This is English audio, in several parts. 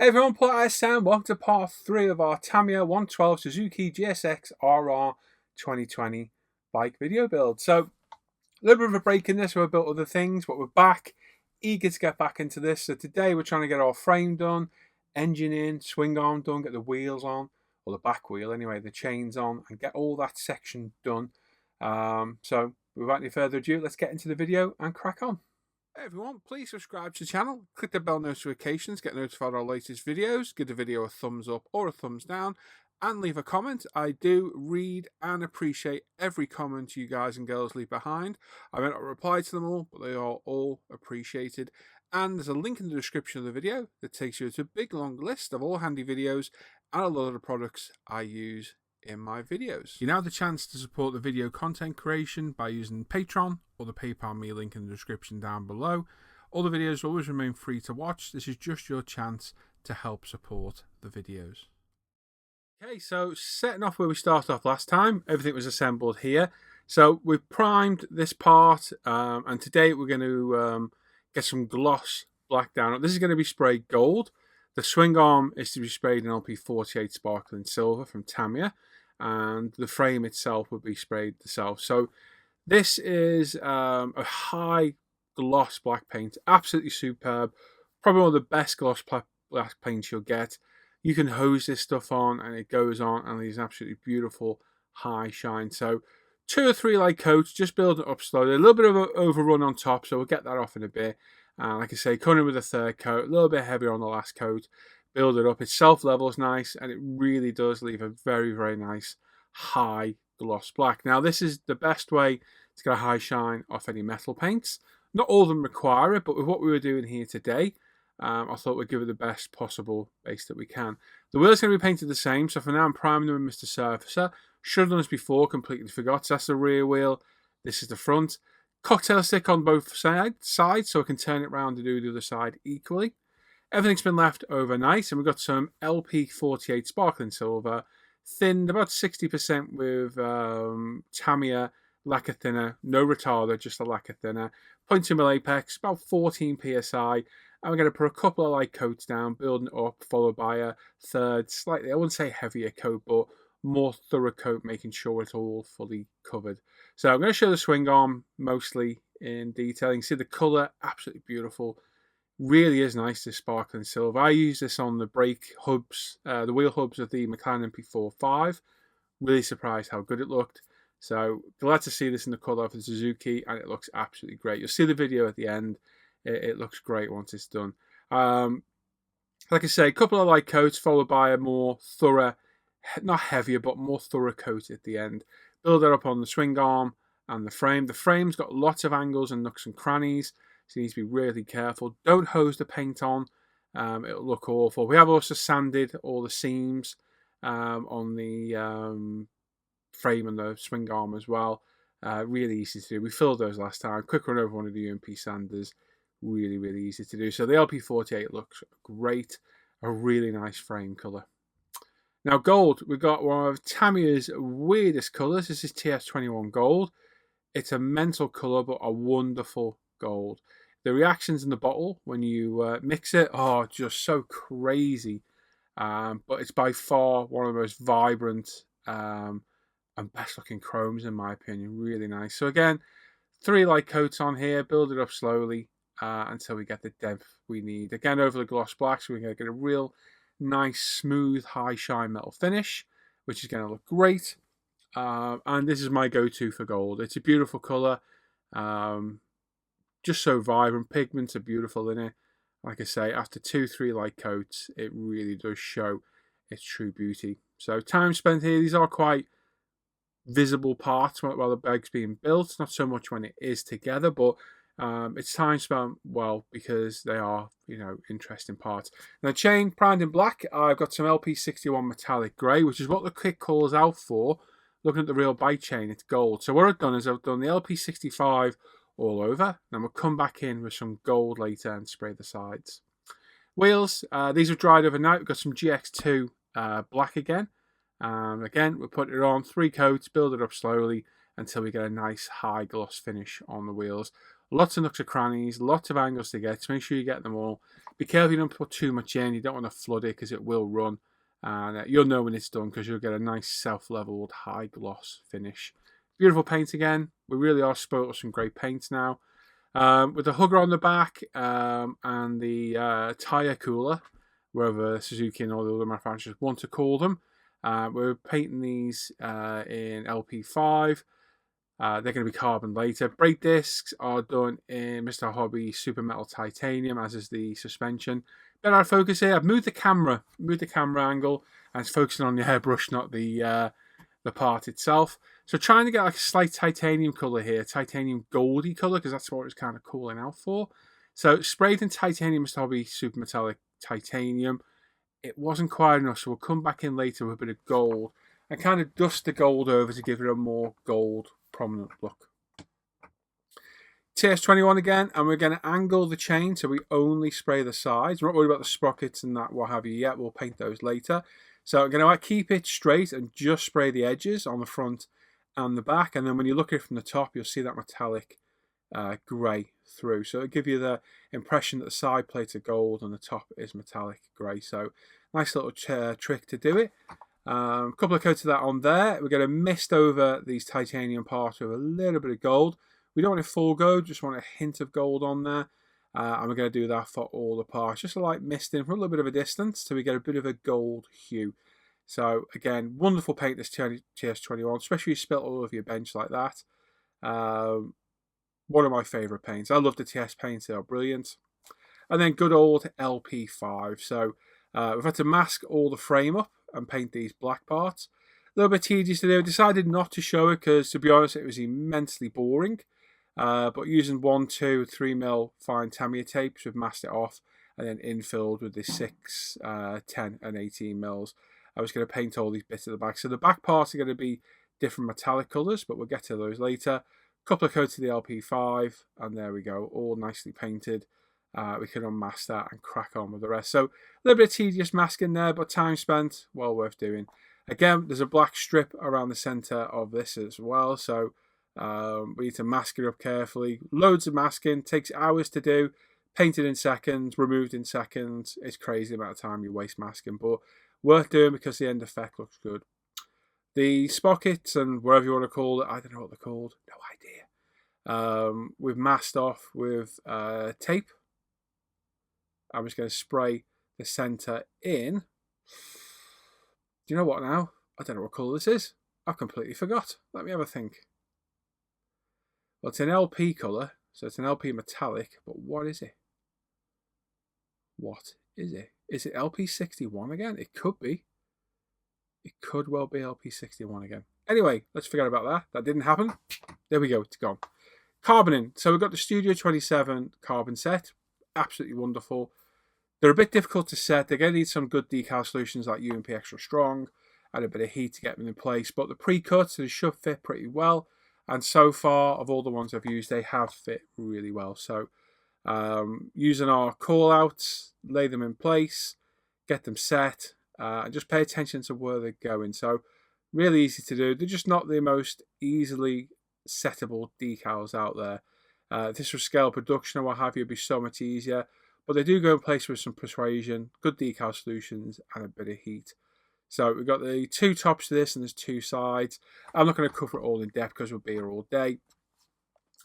Hey everyone, Paul Sam. Welcome to part 3 of our Tamiya 112 Suzuki GSX-RR 2020 bike video build. So, a little bit of a break in this. We've built other things, but we're back, eager to get back into this. So today we're trying to get our frame done, engine in, swing arm done, get the wheels on, or the back wheel anyway, the chains on, and get all that section done. So, without any further ado, let's get into the video and crack on. Hey everyone, please subscribe to the channel, click the bell notifications, get notified of our latest videos, give the video a thumbs up or a thumbs down, and leave a comment. I do read and appreciate every comment you guys and girls leave behind. I may not reply to them all, but they are all appreciated. And there's a link in the description of the video that takes you to a big long list of all handy videos and a lot of the products I use in my videos. You now have the chance to support the video content creation by using Patreon or the PayPal me link in the description down below. All the videos will always remain free to watch. This is just your chance to help support the videos. Okay, so setting off where we started off last time, everything was assembled here. So we've primed this part, and today we're going to get some gloss black down. This is going to be sprayed gold. The swing arm is to be sprayed in LP48 sparkling silver from Tamiya, and the frame itself will be sprayed the self. So this is a high gloss black paint, absolutely superb. Probably one of the best gloss black paints you'll get. You can hose this stuff on and it goes on and leaves absolutely beautiful high shine. So 2 or 3 light coats, just build it up slowly. A little bit of an overrun on top, so we'll get that off in a bit. Like I say, coming in with a 3rd coat, a little bit heavier on the last coat. Build it up. Its self-levels nice, and it really does leave a very, very nice high gloss black. Now, this is the best way to get a high shine off any metal paints. Not all of them require it, but with what we were doing here today, I thought we'd give it the best possible base that we can. The wheel's going to be painted the same, so for now I'm priming them with Mr. Surfacer. Should have done this before, completely forgot. So that's the rear wheel, this is the front. Cocktail stick on both sides, so I can turn it around and do the other side equally. Everything's been left overnight, and we've got some LP48 sparkling silver, thinned about 60% with Tamiya lacquer thinner, no retarder, just a lacquer thinner. 0.2 mil apex, about 14 psi, and we're going to put a couple of light coats down, building it up, followed by a 3rd, slightly, I wouldn't say heavier coat, but more thorough coat, making sure it's all fully covered. So I'm going to show the swing arm mostly in detail. You can see the colour, absolutely beautiful. Really is nice, this sparkling silver. I use this on the brake hubs, the wheel hubs of the McLaren MP45. Really surprised how good it looked. So glad to see this in the colour of the Suzuki, and it looks absolutely great. You'll see the video at the end. It looks great once it's done. Like I say, a couple of light coats followed by a more thorough, not heavier, but more thorough coat at the end. Build that up on the swing arm and the frame. The frame's got lots of angles and nooks and crannies, so you need to be really careful. Don't hose the paint on. It'll look awful. We have also sanded all the seams on the frame and the swing arm as well. Really easy to do. We filled those last time. Quick run over one of the UMP sanders. Really, really easy to do. So the LP48 looks great. A really nice frame colour. Now gold, we've got one of Tamiya's weirdest colours. This is TS21 gold. It's a mental colour, but a wonderful gold. The reactions in the bottle when you mix it are just so crazy. But it's by far one of the most vibrant and best looking chromes in my opinion. Really nice. So again, 3 light coats on here. Build it up slowly until we get the depth we need. Again, over the gloss black, so we're going to get a real nice, smooth, high shine metal finish, which is going to look great. And this is my go-to for gold. It's a beautiful colour. Just so vibrant. Pigments are beautiful in it. Like I say, after 2-3 light coats, it really does show its true beauty. So time spent here. These are quite visible parts while the bag's being built. Not so much when it is together, but it's time spent well because they are, interesting parts. Now, chain primed in black. I've got some LP61 metallic grey, which is what the kit calls out for. Looking at the real bike chain, it's gold. So what I've done is I've done the LP65 all over. Then we'll come back in with some gold later and spray the sides. Wheels, these are dried overnight. We've got some GX2 black again. Again, we're putting it on 3 coats, build it up slowly, until we get a nice high gloss finish on the wheels. Lots of nooks and crannies, lots of angles to get, so make sure you get them all. Be careful you don't put too much in, you don't want to flood it because it will run. And you'll know when it's done because you'll get a nice self-leveled high gloss finish. Beautiful paint again. We really are spoiled with some great paints now. With the hugger on the back and the tyre cooler, wherever Suzuki and all the other manufacturers want to call them. We're painting these in LP5. They're going to be carbon later. Brake discs are done in Mr. Hobby Super Metal Titanium, as is the suspension. Bit out of focus here. I've moved the camera angle, and it's focusing on the airbrush, not the part itself. So trying to get like a slight titanium colour here, titanium goldy colour, because that's what it's kind of calling out for. So sprayed in titanium Mr. Hobby Super Metallic Titanium. It wasn't quite enough, so we'll come back in later with a bit of gold and kind of dust the gold over to give it a more gold prominent look. TS21 again, and we're going to angle the chain so we only spray the sides. We're not worried about the sprockets and that what have you yet. We'll paint those later. So I'm going to keep it straight and just spray the edges on the front and the back, and then when you look at it from the top, you'll see that metallic grey through. So it'll give you the impression that the side plates are gold and the top is metallic grey. So nice little trick to do it. A couple of coats of that on there. We're going to mist over these titanium parts with a little bit of gold. We don't want it full gold, just want a hint of gold on there. And we're going to do that for all the parts. Just a light misting for a little bit of a distance so we get a bit of a gold hue. So again, wonderful paint this TS21, especially if you spilt all over your bench like that. One of my favourite paints. I love the TS paints, they are brilliant. And then good old LP5. So we've had to mask all the frame up and paint these black parts. A little bit tedious to do. I decided not to show it because, to be honest, it was immensely boring. But using 1, 2, 3mm fine Tamiya tapes, we've masked it off and then infilled with the 6, 10 and 18mm. I was going to paint all these bits at the back. So the back parts are going to be different metallic colours, but we'll get to those later. Couple of coats of the LP5, and there we go, all nicely painted. We can unmask that and crack on with the rest. So a little bit of tedious masking there, but time spent, well worth doing. Again, there's a black strip around the centre of this as well, so we need to mask it up carefully. Loads of masking, takes hours to do, painted in seconds, removed in seconds. It's crazy the amount of time you waste masking, but worth doing because the end effect looks good. The sprockets and whatever you want to call it, I don't know what they're called, no idea. We've masked off with tape. I'm just going to spray the centre in. Do you know what now? I don't know what colour this is. I've completely forgot. Let me have a think. Well, it's an LP colour, so it's an LP metallic, but what is it? What is it? Is it LP61 again? It could be. It could well be LP61 again. Anyway, let's forget about that. That didn't happen. There we go. It's gone. Carboning. So we've got the Studio 27 carbon set. Absolutely wonderful. They're a bit difficult to set. They're going to need some good decal solutions like UMP Extra Strong and a bit of heat to get them in place. But the pre-cuts, they should fit pretty well. And so far, of all the ones I've used, they have fit really well. So using our call-outs, lay them in place, get them set, and just pay attention to where they're going. So really easy to do. They're just not the most easily settable decals out there. If this was scale production or what have you, it'd be so much easier. But they do go in place with some persuasion, good decal solutions, and a bit of heat. So we've got the 2 tops to this, and there's 2 sides. I'm not going to cover it all in depth because we'll be here all day.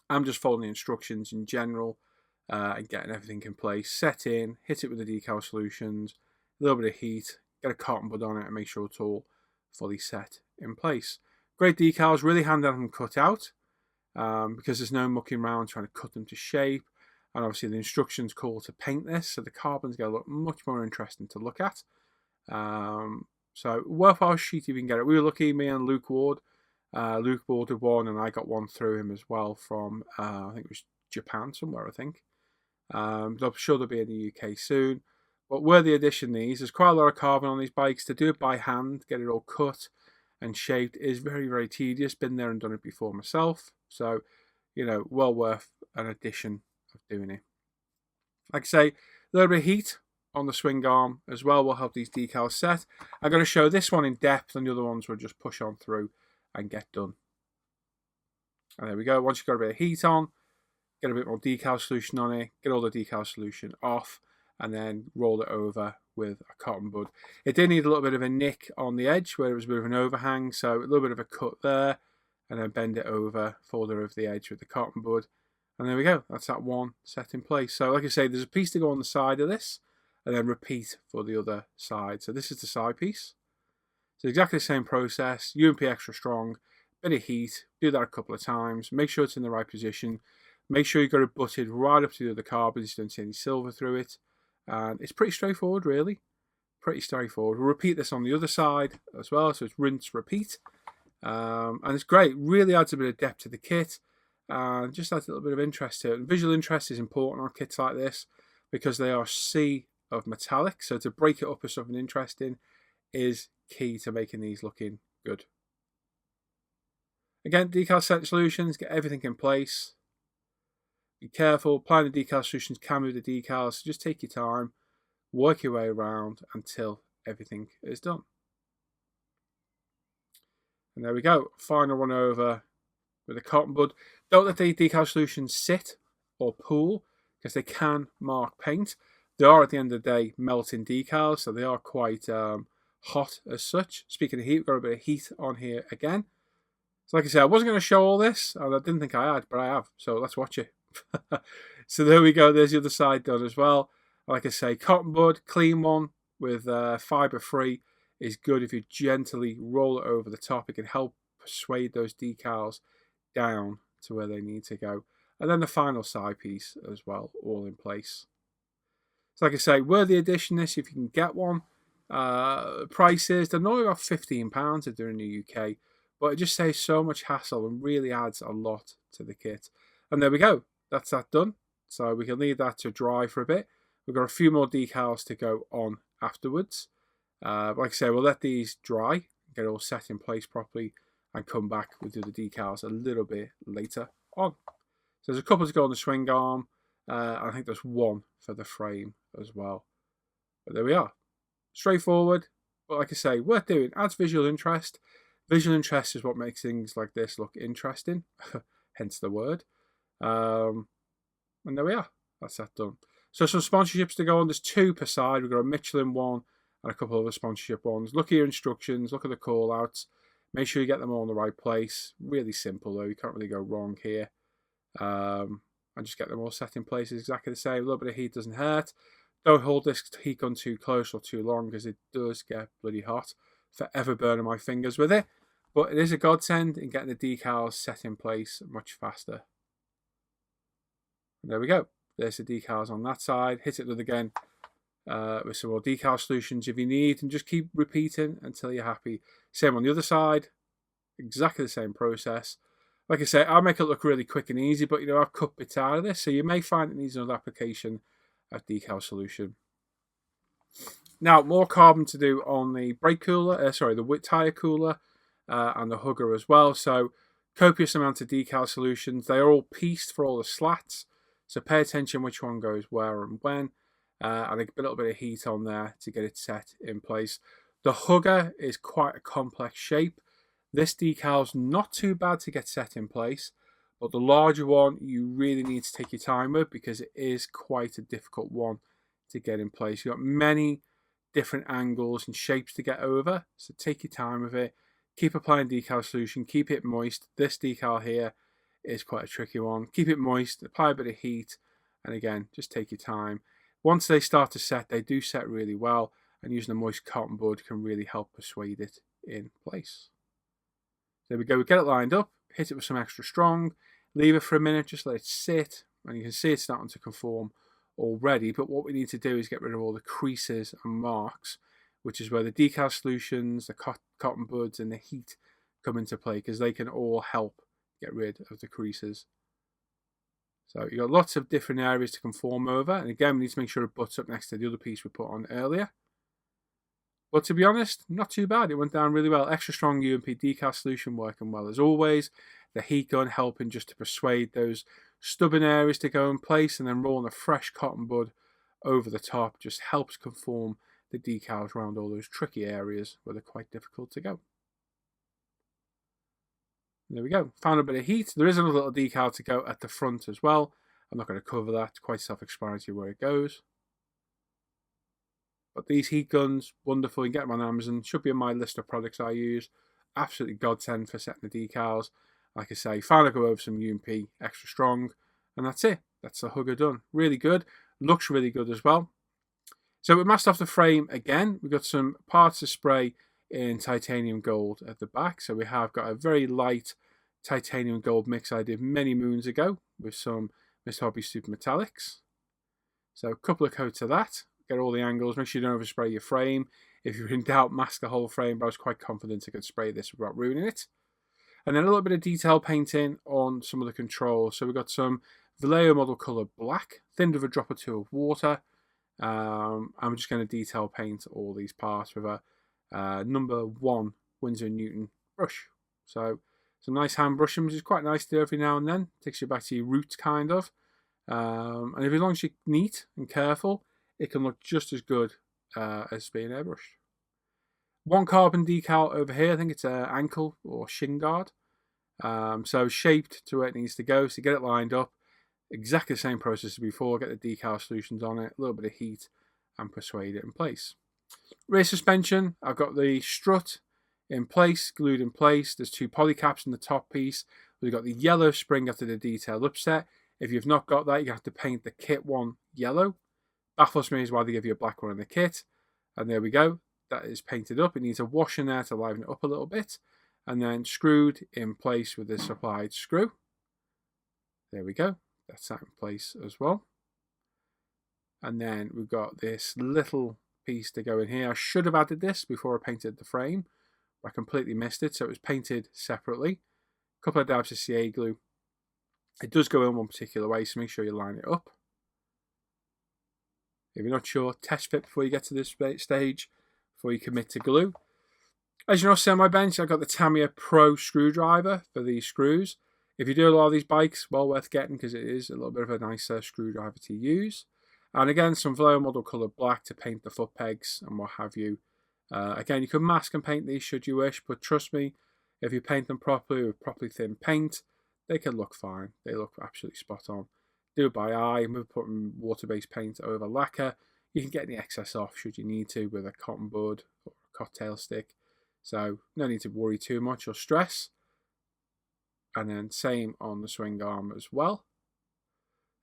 I'm just following the instructions in general and getting everything in place. Set in, hit it with the decal solutions, a little bit of heat, get a cotton bud on it, and make sure it's all fully set in place. Great decals, really handy to have them cut out because there's no mucking around trying to cut them to shape. And obviously the instructions call to paint this, so the carbon's going to look much more interesting to look at. So worthwhile sheet if you can get it. We were lucky, me and Luke Ward. Luke ordered one and I got one through him as well from, I think it was Japan somewhere, I think. I'm sure they'll be in the UK soon. But worthy addition these. There's quite a lot of carbon on these bikes. To do it by hand, get it all cut and shaped is very, very tedious. Been there and done it before myself. So, you know, well worth an addition of doing it. Like I say, a little bit of heat on the swing arm as well will help these decals set. I'm going to show this one in depth and the other ones will just push on through and get done. And there we go. Once you've got a bit of heat on, get a bit more decal solution on it, get all the decal solution off, and then roll it over with a cotton bud. It did need a little bit of a nick on the edge where it was a bit of an overhang, so a little bit of a cut there, and then bend it over, fold it over the edge with the cotton bud. And there we go, that's that one set in place. So like I say, there's a piece to go on the side of this, and then repeat for the other side. So this is the side piece. So exactly the same process, UMP extra strong, bit of heat, do that a couple of times, make sure it's in the right position, make sure you've got it butted right up to the other carbons, you don't see any silver through it. And it's pretty straightforward, really. Pretty straightforward. We'll repeat this on the other side as well, so it's rinse, repeat. And it's great, really adds a bit of depth to the kit, and just adds a little bit of interest to it. And visual interest is important on kits like this, because they are a sea of metallic, so to break it up as something interesting is key to making these looking good. Again, decal set solutions, get everything in place. Be careful, applying the decal solutions can move the decals, so just take your time, work your way around until everything is done. And there we go, final run over with a cotton bud. Don't let the decal solutions sit or pool, because they can mark paint. They are, at the end of the day, melting decals, so they are quite hot as such. Speaking of heat, we've got a bit of heat on here again. So like I said, I wasn't going to show all this, and I didn't think I had, but I have, so let's watch it. So there we go, there's the other side done as well. Like I say, cotton bud, clean one with fibre free is good. If you gently roll it over the top, it can help persuade those decals down to where they need to go. And then the final side piece as well, all in place. So like I say, worthy addition this if you can get one. Prices, they're normally about £15 if they're in the UK, but it just saves so much hassle and really adds a lot to the kit. And there we go, that's that done. So we can leave that to dry for a bit. We've got a few more decals to go on afterwards. Like I say, we'll let these dry, get it all set in place properly, and come back with the decals a little bit later on. So there's a couple to go on the swing arm. I think there's one for the frame as well. But there we are. Straightforward, but like I say, worth doing. Adds visual interest. Visual interest is what makes things like this look interesting, hence the word. And there we are. That's that done. So some sponsorships to go on. There's 2 per side. We've got a Michelin one and a couple of other sponsorship ones. Look at your instructions. Look at the call outs. Make sure you get them all in the right place. Really simple though. You can't really go wrong here. And just get them all set in place. It's exactly the same. A little bit of heat doesn't hurt. Don't hold this heat gun too close or too long, because it does get bloody hot. Forever burning my fingers with it. But it is a godsend in getting the decals set in place much faster. And there we go. There's the decals on that side. Hit it with again with some more decal solutions if you need, and just keep repeating until you're happy. Same on the other side. Exactly the same process. Like I say, I'll make it look really quick and easy, but you know, I've cut bits out of this, so you may find it needs another application of decal solution. Now, more carbon to do on the brake cooler, the tyre cooler, and the hugger as well. So, copious amount of decal solutions. They are all pieced for all the slats, so pay attention which one goes where and when. And a little bit of heat on there to get it set in place. The hugger is quite a complex shape. This decal's not too bad to get set in place, but the larger one you really need to take your time with, because it is quite a difficult one to get in place. You've got many different angles and shapes to get over, so take your time with it. Keep applying decal solution, keep it moist. This decal here is quite a tricky one. Keep it moist, apply a bit of heat, and again, just take your time. Once they start to set, they do set really well, and using a moist cotton bud can really help persuade it in place. There we go, we get it lined up, hit it with some extra strong, leave it for a minute, just let it sit, and you can see it's starting to conform already. But what we need to do is get rid of all the creases and marks, which is where the decal solutions, the cotton buds, and the heat come into play, because they can all help get rid of the creases. So you've got lots of different areas to conform over, and again, we need to make sure it butts up next to the other piece we put on earlier. But to be honest, not too bad. It went down really well. Extra strong UMP decal solution working well as always. The heat gun helping just to persuade those stubborn areas to go in place, and then rolling a fresh cotton bud over the top just helps conform the decals around all those tricky areas where they're quite difficult to go. There we go. Found a bit of heat. There is another little decal to go at the front as well. I'm not going to cover that. It's quite self-explanatory where it goes. But these heat guns, wonderful. You can get them on Amazon. Should be on my list of products I use. Absolutely godsend for setting the decals. Like I say, finally go over some UMP extra strong. And that's it. That's the hugger done. Really good. Looks really good as well. So we masked off the frame again. We've got some parts to spray in titanium gold at the back. So we have got a very light titanium gold mix I did many moons ago with some Mr. Hobby Super Metallics. So a couple of coats of that. Get all the angles. Make sure you don't overspray your frame. If you're in doubt, mask the whole frame. But I was quite confident I could spray this without ruining it. And then a little bit of detail painting on some of the controls. So we've got some Vallejo model colour black, thinned with a drop or two of water. I'm just going to detail paint all these parts with a number 1 Winsor & Newton brush. So some nice hand brushing, which is quite nice to do every now and then. Takes you back to your roots, kind of. And if as long as you're neat and careful, it can look just as good as being airbrushed. 1 carbon decal over here. I think it's an ankle or shin guard. So shaped to where it needs to go. So get it lined up. Exactly the same process as before. Get the decal solutions on it. A little bit of heat and persuade it in place. Rear suspension. I've got the strut in place, glued in place. There's 2 poly caps in the top piece. We've got the yellow spring after the detailed upset. If you've not got that, you have to paint the kit one yellow. Baffles me is why they give you a black one in the kit. And there we go. That is painted up. It needs a wash in there to liven it up a little bit. And then screwed in place with the supplied screw. There we go. That's that in place as well. And then we've got this little piece to go in here. I should have added this before I painted the frame. I completely missed it. So it was painted separately. A couple of dabs of CA glue. It does go in one particular way, so make sure you line it up. If you're not sure, test fit before you get to this stage, before you commit to glue. As you know, on my bench, I've got the Tamiya Pro screwdriver for these screws. If you do a lot of these bikes, well worth getting because it is a little bit of a nicer screwdriver to use. And again, some Vallejo model colour black to paint the foot pegs and what have you. Again, you can mask and paint these should you wish, but trust me, if you paint them properly with properly thin paint, they can look fine. They look absolutely spot on. Do it by eye. We're putting water-based paint over lacquer. You can get the excess off should you need to with a cotton bud or a cocktail stick. So no need to worry too much or stress. And then same on the swing arm as well.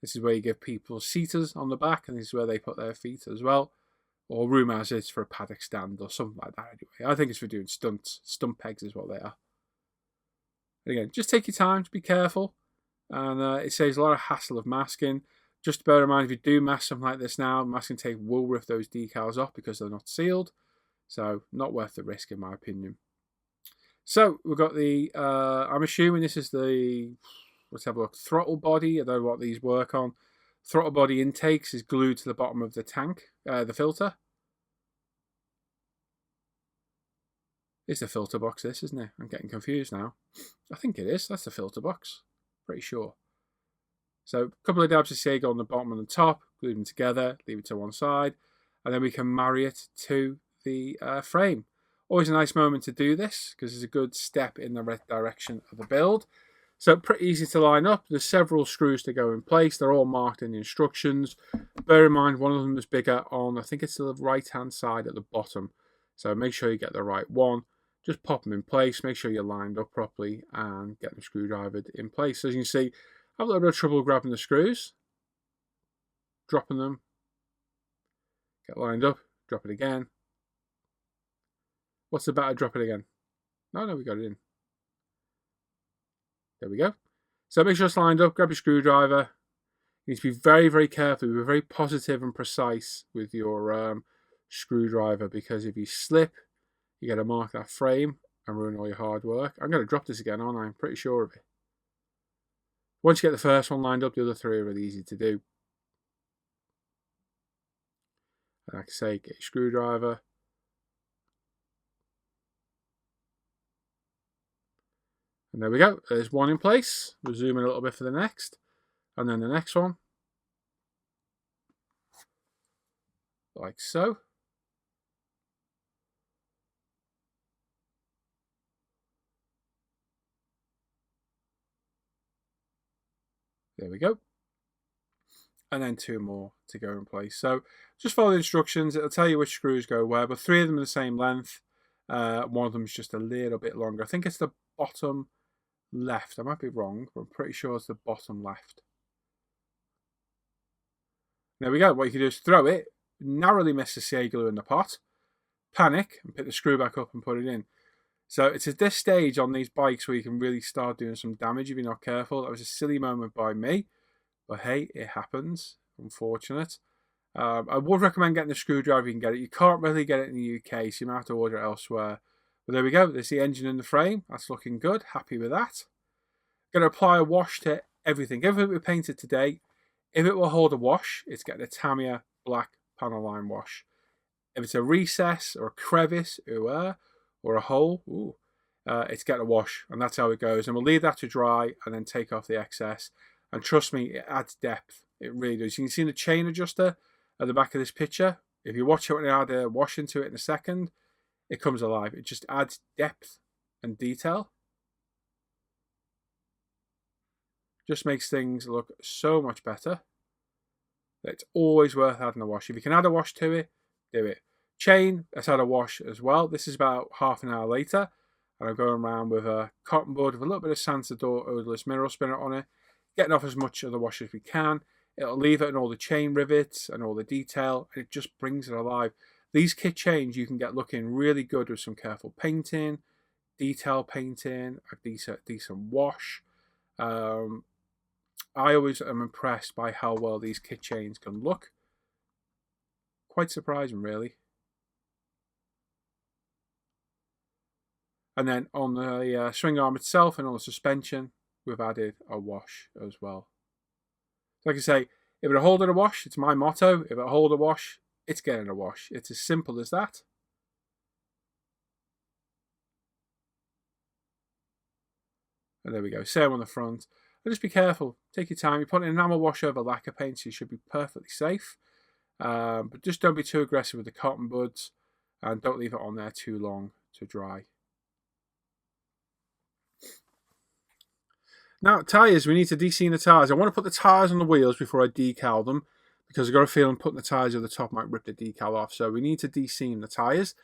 This is where you give people seaters on the back, and this is where they put their feet as well. Or room as it's for a paddock stand or something like that anyway. I think it's for doing stunts. Stunt pegs is what they are. And again, just take your time to be careful. And it saves a lot of hassle of masking. Just bear in mind, if you do mask something like this now, masking tape will rip those decals off because they're not sealed. So not worth the risk in my opinion. So we've got the, I'm assuming this is the, let's have a look, throttle body. I don't know what these work on. Throttle body intakes is glued to the bottom of the tank, the filter. It's the filter box, this, isn't it? I'm getting confused now. I think it is. That's the filter box. Pretty sure. So a couple of dabs of Sega on the bottom and the top, glue them together, leave it to one side, and then we can marry it to the frame. Always a nice moment to do this because it's a good step in the right direction of the build. So pretty easy to line up. There's several screws to go in place. They're all marked in the instructions. Bear in mind, one of them is bigger on, I think it's the right-hand side at the bottom. So make sure you get the right one. Just pop them in place. Make sure you're lined up properly and get them screwdrivered in place. So as you can see, I have a little bit of trouble grabbing the screws. Dropping them. Get lined up. Drop it again. What's the better? Drop it again. No, we got it in. There we go. So make sure it's lined up. Grab your screwdriver. You need to be very, very careful. Be very positive and precise with your screwdriver because if you slip, you got to mark that frame and ruin all your hard work. I'm going to drop this again, aren't I? I'm pretty sure of it. Once you get the first one lined up, the other three are really easy to do. And like I say, get your screwdriver. And there we go. There's one in place. We'll zoom in a little bit for the next. And then the next one. Like so. There we go. And then 2 more to go in place. So just follow the instructions. It'll tell you which screws go where, but 3 of them are the same length. One of them is just a little bit longer. I think it's the bottom left. I might be wrong, but I'm pretty sure it's the bottom left. There we go. What you can do is throw it, narrowly miss the CA glue in the pot, panic, and pick the screw back up and put it in. So it's at this stage on these bikes where you can really start doing some damage if you're not careful. That was a silly moment by me, but hey, it happens. Unfortunate. I would recommend getting the screwdriver if you can get it. You can't really get it in the UK, so you might have to order it elsewhere. But there we go. There's the engine and the frame. That's looking good. Happy with that. Going to apply a wash to everything. Everything we painted today, if it will hold a wash, it's getting a Tamiya black panel line wash. If it's a recess or a crevice, or a hole, it's getting a wash, and that's how it goes. And we'll leave that to dry and then take off the excess. And trust me, it adds depth. It really does. You can see the chain adjuster at the back of this picture. If you watch it when I add a wash into it in a second, it comes alive. It just adds depth and detail. Just makes things look so much better. It's always worth adding a wash. If you can add a wash to it, do it. Chain, let's add a wash as well. This is about half an hour later, and I'm going around with a cotton bud with a little bit of Santador odorless mineral spinner on it, getting off as much of the wash as we can. It'll leave it in all the chain rivets and all the detail, and it just brings it alive. These kit chains you can get looking really good with some careful painting, detail painting, a decent wash. I always am impressed by how well these kit chains can look. Quite surprising, really. And then on the swing arm itself and on the suspension, we've added a wash as well. Like I say, if it'll hold a wash, it's my motto. If it'll hold a wash, it's getting a wash. It's as simple as that. And there we go. Same on the front. And just be careful. Take your time. You're putting enamel wash over lacquer paint, so you should be perfectly safe. But just don't be too aggressive with the cotton buds, and don't leave it on there too long to dry. Now, tyres, we need to de-seam the tyres. I want to put the tyres on the wheels before I decal them, because I've got a feeling putting the tyres over the top might rip the decal off. So we need to de-seam the tyres.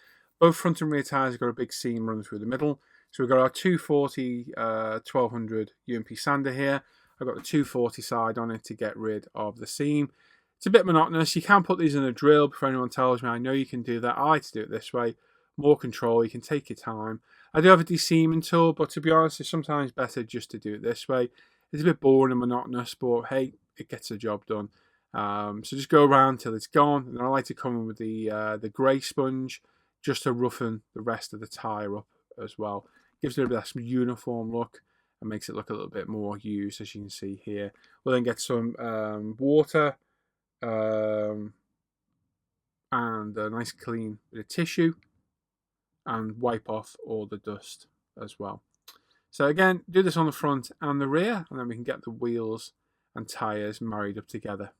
Both front and rear tyres have got a big seam running through the middle. So we've got our 240 1200 UMP sander here. I've got the 240 side on it to get rid of the seam. It's a bit monotonous. You can put these in a drill before anyone tells me. I know you can do that. I like to do it this way. More control. You can take your time. I do have a de-seaming tool, but to be honest, it's sometimes better just to do it this way. It's a bit boring and monotonous, but hey, it gets the job done. So just go around till it's gone, and I like to come in with the grey sponge just to roughen the rest of the tyre up as well. Gives it a bit of that uniform look and makes it look a little bit more used, as you can see here. We'll then get some water and a nice clean bit of tissue and wipe off all the dust as well. So again, do this on the front and the rear, and then we can get the wheels and tyres married up together.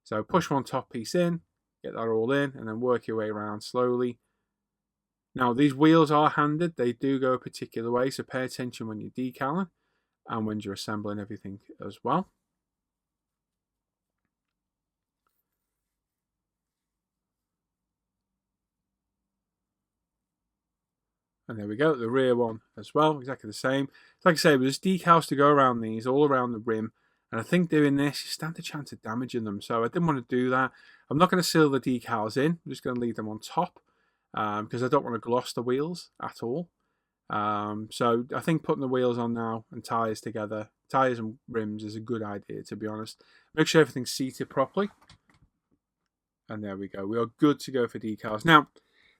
So push one top piece in, get that all in, and then work your way around slowly. Now these wheels are handed, they do go a particular way, so pay attention when you're decaling and when you're assembling everything as well. And there we go, the rear one as well, exactly the same. Like I say, there's decals to go around these, all around the rim. And I think doing this, you stand a chance of damaging them. So I didn't want to do that. I'm not going to seal the decals in. I'm just going to leave them on top because I don't want to gloss the wheels at all. So I think putting the wheels on now and tyres together, tyres and rims, is a good idea, to be honest. Make sure everything's seated properly. And there we go. We are good to go for decals. Now,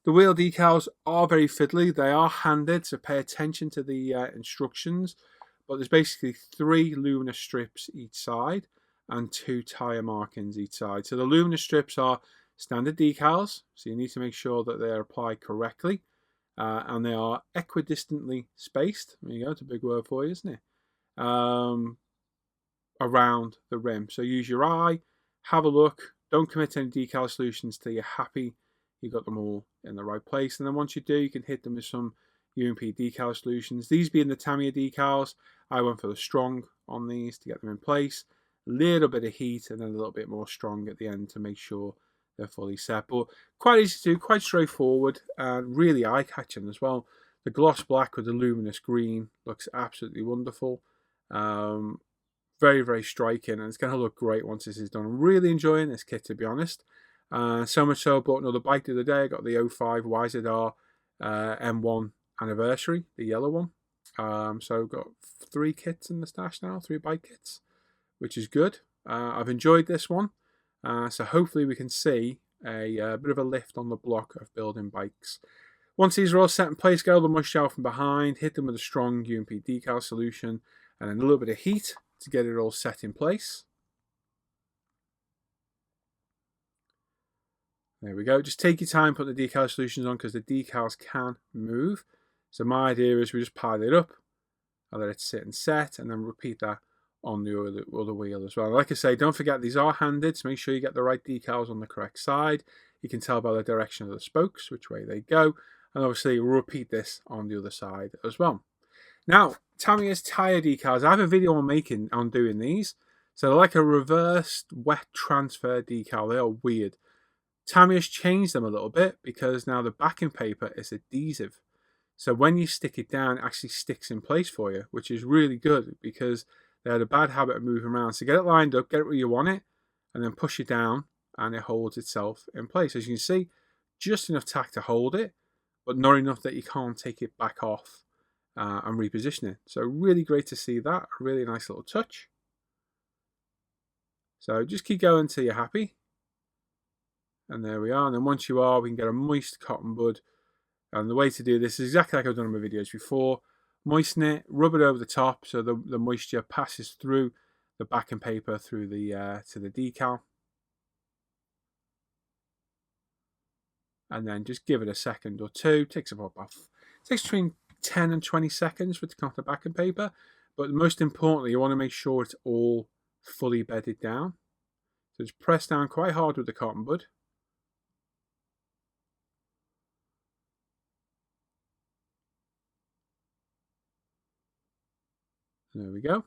the wheel decals are very fiddly. They are handed, so pay attention to the instructions. But there's basically 3 luminous strips each side and 2 tyre markings each side. So the luminous strips are standard decals, so you need to make sure that they're applied correctly. And they are equidistantly spaced. There you go, it's a big word for you, isn't it? Around the rim. So use your eye, have a look. Don't commit to any decal solutions till you're happy you got them all in the right place. And then once you do, you can hit them with some UMP decal solutions. These being the Tamiya decals, I went for the strong on these to get them in place. little bit of heat, and then a little bit more strong at the end to make sure they're fully set. But quite easy to do, quite straightforward, and really eye-catching as well. The gloss black with the luminous green looks absolutely wonderful. Very, very striking, and it's going to look great once this is done. I'm really enjoying this kit, to be honest. So much so, I bought another bike the other day. I got the 05 YZR M1 anniversary, the yellow one. So I've got 3 kits in the stash now, 3 bike kits, which is good. I've enjoyed this one. So hopefully we can see a bit of a lift on the block of building bikes. Once these are all set in place, get all the mush out from behind, hit them with a strong UMP decal solution, and then a little bit of heat to get it all set in place. There we go. Just take your time putting the decal solutions on because the decals can move. So my idea is we just pile it up, I let it sit and set, and then repeat that on the other wheel as well. Like I say, don't forget these are handed, so make sure you get the right decals on the correct side. You can tell by the direction of the spokes which way they go, and obviously we'll repeat this on the other side as well. Now, Tamiya's tyre decals. I have a video on doing these. So they're like a reversed wet transfer decal. They are weird. Tamiya's changed them a little bit because now the backing paper is adhesive. So when you stick it down, it actually sticks in place for you, which is really good because they had a bad habit of moving around. So get it lined up, get it where you want it, and then push it down, and it holds itself in place. As you can see, just enough tack to hold it, but not enough that you can't take it back off and reposition it. So really great to see that. A really nice little touch. So just keep going until you're happy. And there we are. And then once you are, we can get a moist cotton bud. And the way to do this is exactly like I've done in my videos before. Moisten it, rub it over the top so the moisture passes through the backing paper through the to the decal. And then just give it a second or two. Takes between 10 and 20 seconds for it to come off the backing paper. But most importantly, you want to make sure it's all fully bedded down. So just press down quite hard with the cotton bud. There we go.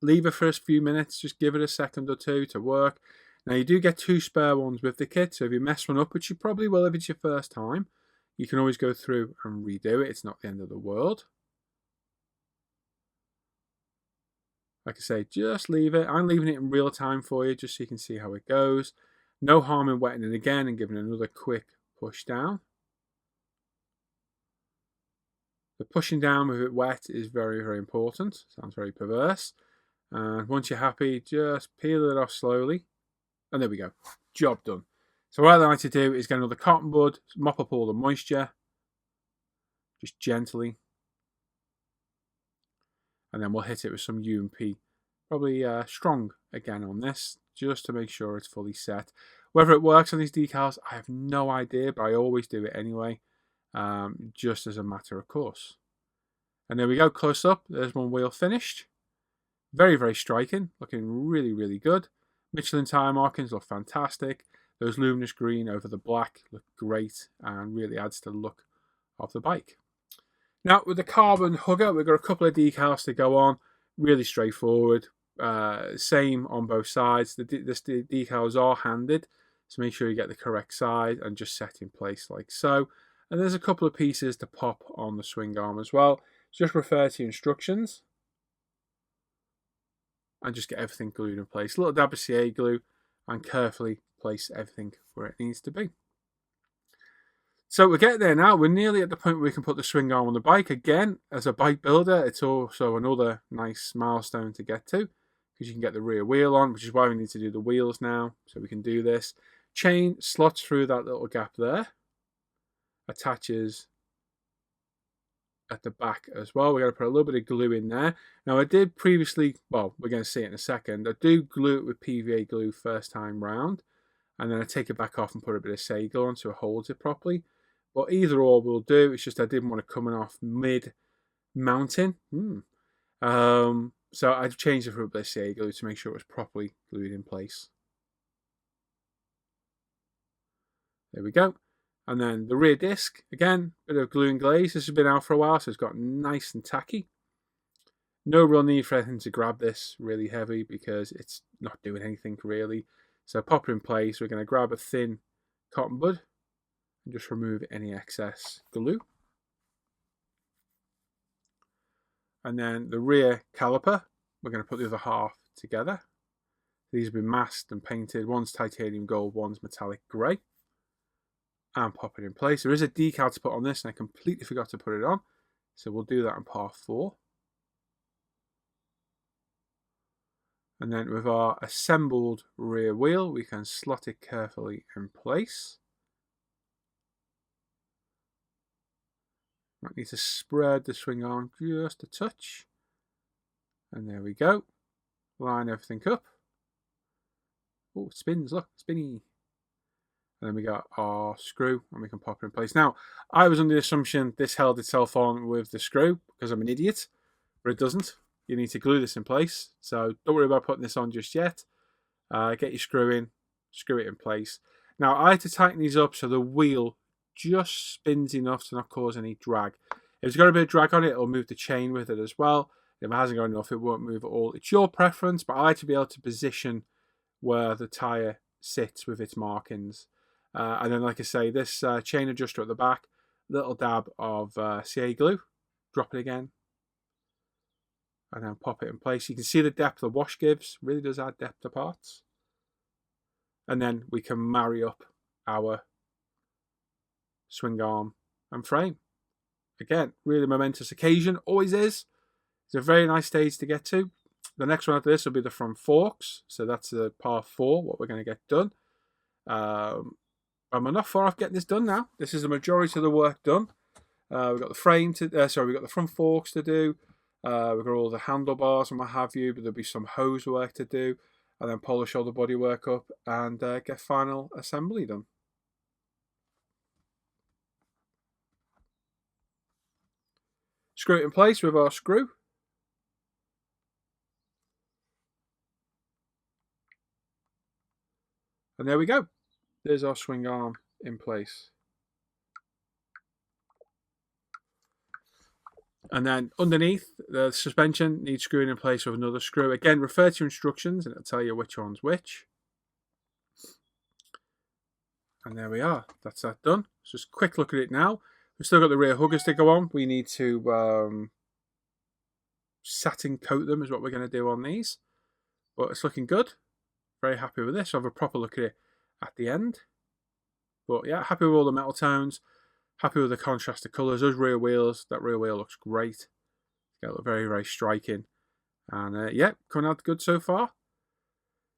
Leave it for a few minutes, just give it a second or two to work. Now you do get 2 spare ones with the kit, so if you mess one up, which you probably will if it's your first time, you can always go through and redo it. It's not the end of the world. Like I say, just leave it. I'm leaving it in real time for you, just so you can see how it goes. No harm in wetting it again and giving it another quick push down. The pushing down with it wet is very, very important. Sounds very perverse. And once you're happy, just peel it off slowly. And there we go. Job done. So what I like to do is get another cotton bud, mop up all the moisture. Just gently. And then we'll hit it with some UMP. Probably strong again on this, just to make sure it's fully set. Whether it works on these decals, I have no idea, but I always do it anyway. Just as a matter of course. And there we go, close up. There's one wheel finished. Very, very striking. Looking really, really good. Michelin tyre markings look fantastic. Those luminous green over the black look great and really adds to the look of the bike. Now with the carbon hugger, we've got a couple of decals to go on. Really straightforward. Same on both sides. The decals are handed, so make sure you get the correct size and just set in place like so. And there's a couple of pieces to pop on the swing arm as well. Just refer to instructions and just get everything glued in place. A little dab of CA glue and carefully place everything where it needs to be. So we're getting there now. We're nearly at the point where we can put the swing arm on the bike. Again, as a bike builder, it's also another nice milestone to get to because you can get the rear wheel on, which is why we need to do the wheels now. So we can do this. Chain slots through that little gap there. Attaches at the back as well. We're going to put a little bit of glue in there. Now I did previously, well, we're going to see it in a second. I do glue it with PVA glue first time round, and then I take it back off and put a bit of CA glue on so it holds it properly. But either or will do. It's just I didn't want it coming off mid-mountain. So I've changed it for a bit of CA glue to make sure it was properly glued in place. There we go. And then the rear disc, again, bit of glue and glaze. This has been out for a while, so it's got nice and tacky. No real need for anything to grab this really heavy because it's not doing anything really. So pop it in place. We're going to grab a thin cotton bud and just remove any excess glue. And then the rear caliper, we're going to put the other half together. These have been masked and painted. One's titanium gold, one's metallic grey. And pop it in place. There is a decal to put on this and I completely forgot to put it on. So we'll do that in part 4. And then with our assembled rear wheel, we can slot it carefully in place. Might need to spread the swing arm just a touch. And there we go. Line everything up. Oh, it spins, look, spinny. And then we got our screw and we can pop it in place. Now, I was under the assumption this held itself on with the screw because I'm an idiot, but it doesn't. You need to glue this in place. So don't worry about putting this on just yet. Get your screw in, screw it in place. Now, I had to tighten these up so the wheel just spins enough to not cause any drag. If it's got a bit of drag on it, it'll move the chain with it as well. If it hasn't got enough, it won't move at all. It's your preference, but I like to be able to position where the tyre sits with its markings. And then, like I say, this chain adjuster at the back, little dab of CA glue, drop it again, and then pop it in place. You can see the depth the wash gives, really does add depth to parts. And then we can marry up our swing arm and frame. Again, really momentous occasion, always is. It's a very nice stage to get to. The next one after this will be the front forks. So that's the part 4, what we're going to get done. I'm not far off getting this done now. This is the majority of the work done. We've got the frame to, we've got the front forks to do. We've got all the handlebars and what have you, but there'll be some hose work to do, and then polish all the bodywork up and get final assembly done. Screw it in place with our screw. And there we go. There's our swing arm in place. And then underneath, the suspension needs screwing in place with another screw. Again, refer to instructions and it'll tell you which one's which. And there we are. That's that done. So just a quick look at it now. We've still got the rear huggers to go on. We need to satin coat them is what we're going to do on these. But it's looking good. Very happy with this. I'll have a proper look at it at the end. But yeah, happy with all the metal tones. Happy with the contrasted colours. Those rear wheels, that rear wheel looks great. They look very, very striking. And yeah, coming out good so far.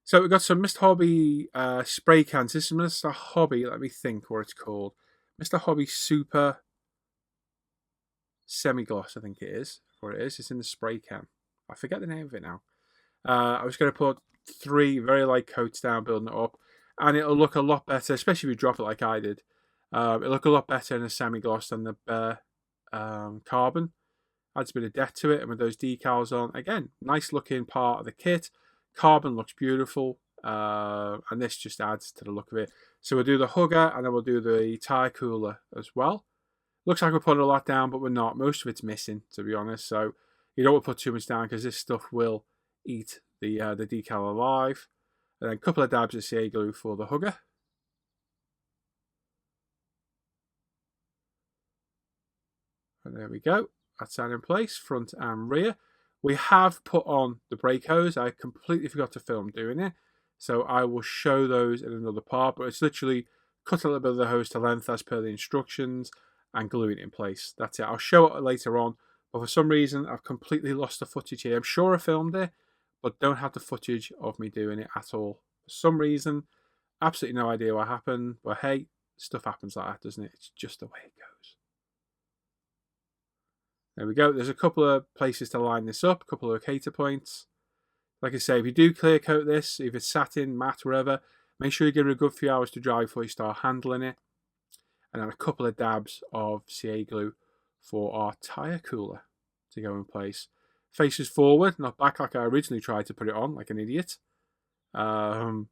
So we've got some Mr. Hobby spray cans. This is Mr. Hobby, let me think what it's called. Mr. Hobby Super Semi-Gloss, I think it is. What it is. It's in the spray can. I forget the name of it now. I was going to put 3 very light coats down, building it up. And it'll look a lot better, especially if you drop it like I did. It'll look a lot better in a semi-gloss than the bare carbon. Adds a bit of depth to it, and with those decals on, again, nice looking part of the kit. Carbon looks beautiful, and this just adds to the look of it. So we'll do the hugger, and then we'll do the tyre cooler as well. Looks like we're putting a lot down, but we're not. Most of it's missing, to be honest. So you don't want to put too much down because this stuff will eat the decal alive. And then a couple of dabs of CA glue for the hugger. And there we go. That's that in place, front and rear. We have put on the brake hose. I completely forgot to film doing it. So I will show those in another part. But it's literally cut a little bit of the hose to length as per the instructions and glue it in place. That's it. I'll show it later on. But for some reason, I've completely lost the footage here. I'm sure I filmed it, but don't have the footage of me doing it at all. For some reason, absolutely no idea what happened. But hey, stuff happens like that, doesn't it? It's just the way it goes. There we go. There's a couple of places to line this up, a couple of locator points. Like I say, if you do clear coat this, if it's satin, matte, whatever, make sure you give it a good few hours to dry before you start handling it. And then a couple of dabs of CA glue for our tyre cooler to go in place. Faces forward, not back like I originally tried to put it on, like an idiot. And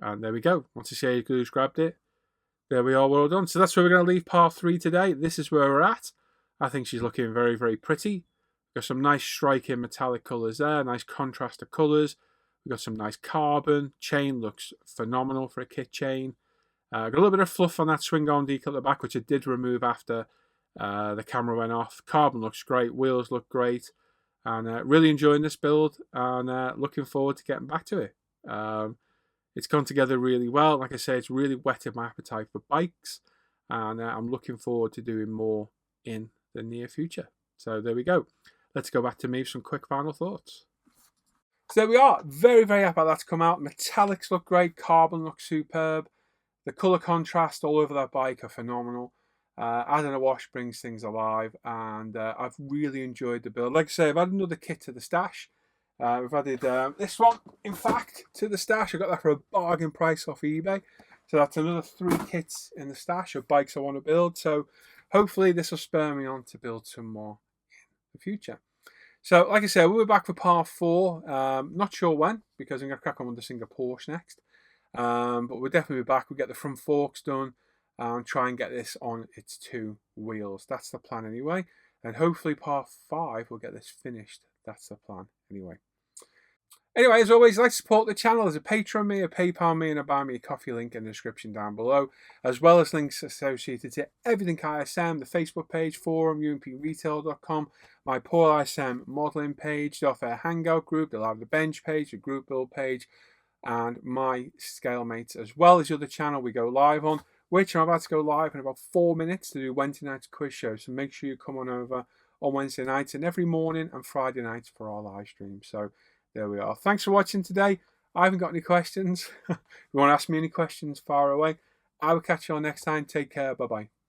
there we go. Once the CA glue's grabbed it, there we are, well done. So that's where we're going to leave part 3 today. This is where we're at. I think she's looking very, very pretty. Got some nice striking metallic colours there, nice contrast of colours. We've got some nice carbon. Chain looks phenomenal for a kit chain. Got a little bit of fluff on that swing arm decal at the back, which I did remove after the camera went off. Carbon looks great, wheels look great, and really enjoying this build, and looking forward to getting back to it. It's gone together really well. Like I say, it's really whetted my appetite for bikes, and I'm looking forward to doing more in the near future. So there we go. Let's go back to me for some quick final thoughts. So there we are. Very, very happy that's come out. Metallics look great. Carbon looks superb. The colour contrast all over that bike are phenomenal. Adding a wash brings things alive, and I've really enjoyed the build. Like I say, I've added another kit to the stash. We've added this one, in fact, to the stash. I got that for a bargain price off eBay. So that's another 3 kits in the stash of bikes I want to build. So hopefully this will spur me on to build some more in the future. So like I said, we'll be back for part 4. Not sure when, because I'm going to crack on with the single Porsche next. But we'll definitely be back. We'll get the front forks done and try and get this on its 2 wheels. That's the plan anyway. And hopefully part 5 we'll get this finished. That's the plan anyway. Anyway, as always, like to support the channel. There's a Patreon me, a PayPal me, and a Buy Me a Coffee link in the description down below, as well as links associated to everything ISM, the Facebook page, forum, umpretail.com, my Paul ISM modelling page, the Off Air Hangout group, the Live the Bench page, the group build page, and my scale mates, as well as the other channel we go live on, which I'm about to go live in about 4 minutes to do Wednesday night's quiz show. So make sure you come on over on Wednesday nights and every morning and Friday nights for our live stream. So there we are. Thanks for watching today. I haven't got any questions. If you want to ask me any questions, far away. I will catch you all next time. Take care. Bye-bye.